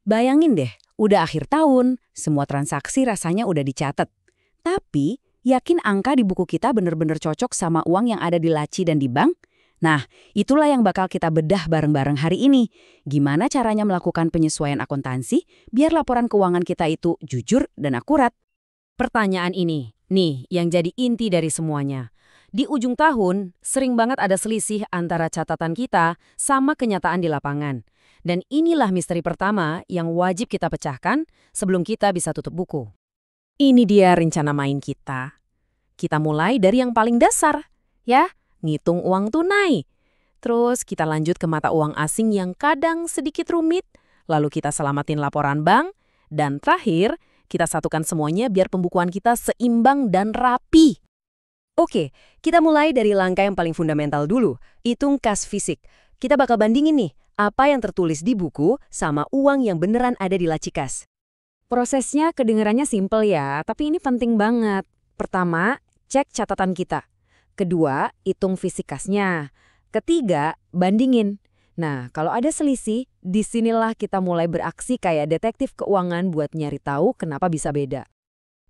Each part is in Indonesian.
Bayangin deh, udah akhir tahun, semua transaksi rasanya udah dicatat. Tapi, yakin angka di buku kita bener-bener cocok sama uang yang ada di laci dan di bank? Nah, itulah yang bakal kita bedah bareng-bareng hari ini. Gimana caranya melakukan penyesuaian akuntansi biar laporan keuangan kita itu jujur dan akurat? Pertanyaan ini, nih yang jadi inti dari semuanya. Di ujung tahun, sering banget ada selisih antara catatan kita sama kenyataan di lapangan. Dan inilah misteri pertama yang wajib kita pecahkan sebelum kita bisa tutup buku. Ini dia rencana main kita. Kita mulai dari yang paling dasar, ya, ngitung uang tunai. Terus kita lanjut ke mata uang asing yang kadang sedikit rumit, lalu kita selamatin laporan bank, dan terakhir, kita satukan semuanya biar pembukuan kita seimbang dan rapi. Oke, kita mulai dari langkah yang paling fundamental dulu, hitung kas fisik. Kita bakal bandingin nih, apa yang tertulis di buku sama uang yang beneran ada di laci kas. Prosesnya kedengarannya simpel ya, tapi ini penting banget. Pertama, cek catatan kita. Kedua, hitung fisik kasnya. Ketiga, bandingin. Nah, kalau ada selisih, disinilah kita mulai beraksi kayak detektif keuangan buat nyari tahu kenapa bisa beda.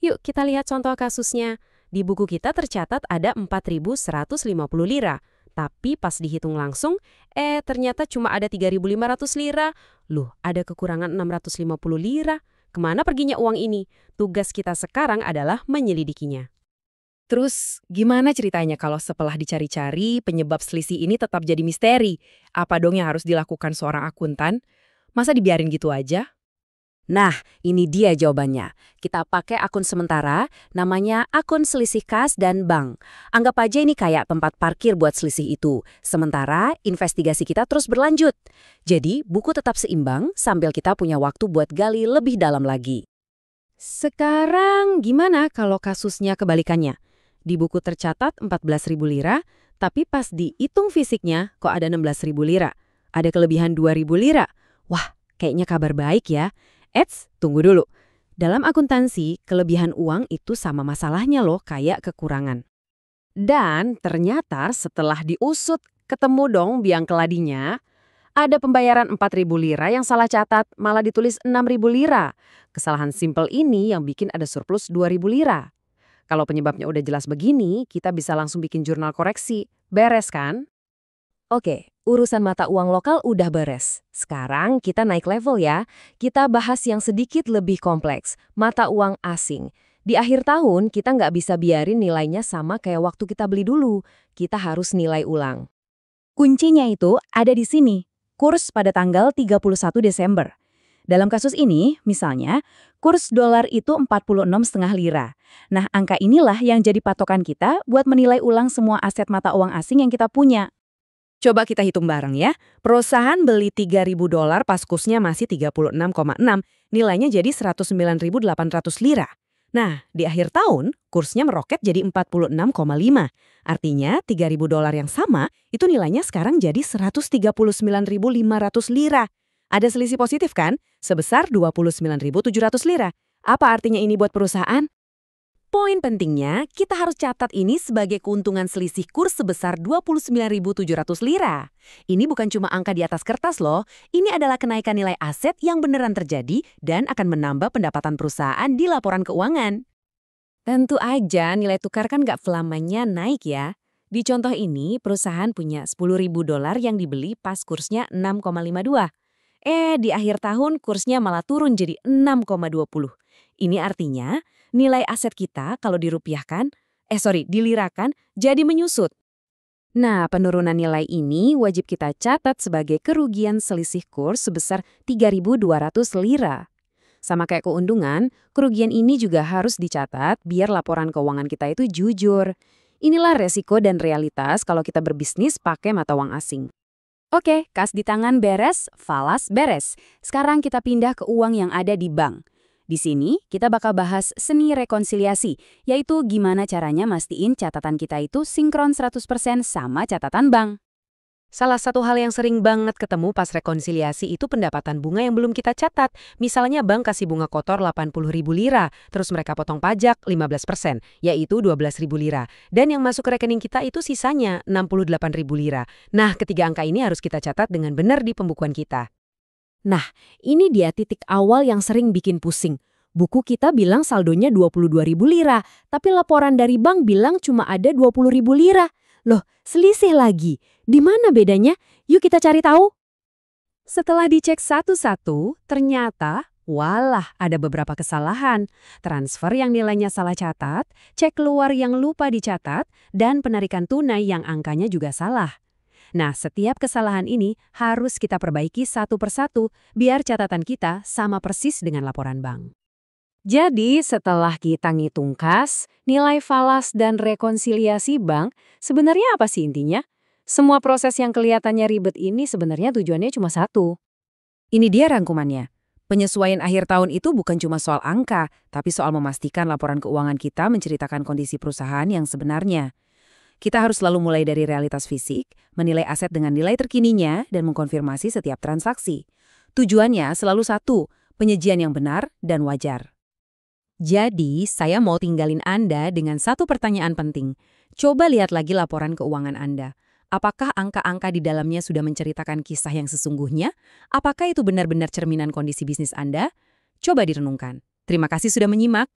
Yuk kita lihat contoh kasusnya. Di buku kita tercatat ada 4.150 lira. Tapi pas dihitung langsung, ternyata cuma ada 3.500 lira. Loh, ada kekurangan 650 lira. Kemana perginya uang ini? Tugas kita sekarang adalah menyelidikinya. Terus, gimana ceritanya kalau setelah dicari-cari, penyebab selisih ini tetap jadi misteri? Apa dong yang harus dilakukan seorang akuntan? Masa dibiarin gitu aja? Nah, ini dia jawabannya. Kita pakai akun sementara, namanya akun selisih kas dan bank. Anggap aja ini kayak tempat parkir buat selisih itu. Sementara, investigasi kita terus berlanjut. Jadi, buku tetap seimbang sambil kita punya waktu buat gali lebih dalam lagi. Sekarang gimana kalau kasusnya kebalikannya? Di buku tercatat 14.000 lira, tapi pas dihitung fisiknya kok ada 16.000 lira. Ada kelebihan 2.000 lira. Wah, kayaknya kabar baik ya. Tunggu dulu. Dalam akuntansi, kelebihan uang itu sama masalahnya loh kayak kekurangan. Dan ternyata setelah diusut, ketemu dong biang keladinya. Ada pembayaran 4.000 lira yang salah catat, malah ditulis 6.000 lira. Kesalahan simpel ini yang bikin ada surplus 2.000 lira. Kalau penyebabnya udah jelas begini, kita bisa langsung bikin jurnal koreksi. Beres kan? Oke, urusan mata uang lokal udah beres. Sekarang kita naik level ya. Kita bahas yang sedikit lebih kompleks, mata uang asing. Di akhir tahun, kita nggak bisa biarin nilainya sama kayak waktu kita beli dulu. Kita harus nilai ulang. Kuncinya itu ada di sini, kurs pada tanggal 31 Desember. Dalam kasus ini, misalnya, kurs dolar itu 46,5 lira. Nah, angka inilah yang jadi patokan kita buat menilai ulang semua aset mata uang asing yang kita punya. Coba kita hitung bareng ya. Perusahaan beli 3.000 dolar pas kursnya masih 36,6, nilainya jadi 109.800 lira. Nah, di akhir tahun, kursnya meroket jadi 46,5. Artinya 3.000 dolar yang sama, itu nilainya sekarang jadi 139.500 lira. Ada selisih positif kan? Sebesar 29.700 lira. Apa artinya ini buat perusahaan? Poin pentingnya, kita harus catat ini sebagai keuntungan selisih kurs sebesar 29.700 lira. Ini bukan cuma angka di atas kertas loh, ini adalah kenaikan nilai aset yang beneran terjadi dan akan menambah pendapatan perusahaan di laporan keuangan. Tentu aja nilai tukar kan nggak selamanya naik ya. Di contoh ini, perusahaan punya 10.000 dolar yang dibeli pas kursnya 6,52. Di akhir tahun kursnya malah turun jadi 6,20. Ini artinya nilai aset kita kalau dilirakan jadi menyusut. Nah, penurunan nilai ini wajib kita catat sebagai kerugian selisih kurs sebesar 3.200 lira. Sama kayak keuntungan, kerugian ini juga harus dicatat biar laporan keuangan kita itu jujur. Inilah resiko dan realitas kalau kita berbisnis pakai mata uang asing. Oke, kas di tangan beres, falas beres. Sekarang kita pindah ke uang yang ada di bank. Di sini, kita bakal bahas seni rekonsiliasi, yaitu gimana caranya mastiin catatan kita itu sinkron 100% sama catatan bank. Salah satu hal yang sering banget ketemu pas rekonsiliasi itu pendapatan bunga yang belum kita catat. Misalnya bank kasih bunga kotor 80.000 lira, terus mereka potong pajak 15%, yaitu 12.000 lira. Dan yang masuk ke rekening kita itu sisanya 68.000 lira. Nah, ketiga angka ini harus kita catat dengan benar di pembukuan kita. Nah, ini dia titik awal yang sering bikin pusing. Buku kita bilang saldonya 22.000 lira, tapi laporan dari bank bilang cuma ada 20.000 lira. Loh, selisih lagi. Di mana bedanya? Yuk kita cari tahu. Setelah dicek satu-satu, ternyata walah ada beberapa kesalahan. Transfer yang nilainya salah catat, cek keluar yang lupa dicatat, dan penarikan tunai yang angkanya juga salah. Nah, setiap kesalahan ini harus kita perbaiki satu persatu biar catatan kita sama persis dengan laporan bank. Jadi, setelah kita ngitung kas, nilai falas, dan rekonsiliasi bank, sebenarnya apa sih intinya? Semua proses yang kelihatannya ribet ini sebenarnya tujuannya cuma satu. Ini dia rangkumannya. Penyesuaian akhir tahun itu bukan cuma soal angka, tapi soal memastikan laporan keuangan kita menceritakan kondisi perusahaan yang sebenarnya. Kita harus selalu mulai dari realitas fisik, menilai aset dengan nilai terkininya, dan mengkonfirmasi setiap transaksi. Tujuannya selalu satu, penyajian yang benar dan wajar. Jadi, saya mau tinggalin Anda dengan satu pertanyaan penting. Coba lihat lagi laporan keuangan Anda. Apakah angka-angka di dalamnya sudah menceritakan kisah yang sesungguhnya? Apakah itu benar-benar cerminan kondisi bisnis Anda? Coba direnungkan. Terima kasih sudah menyimak.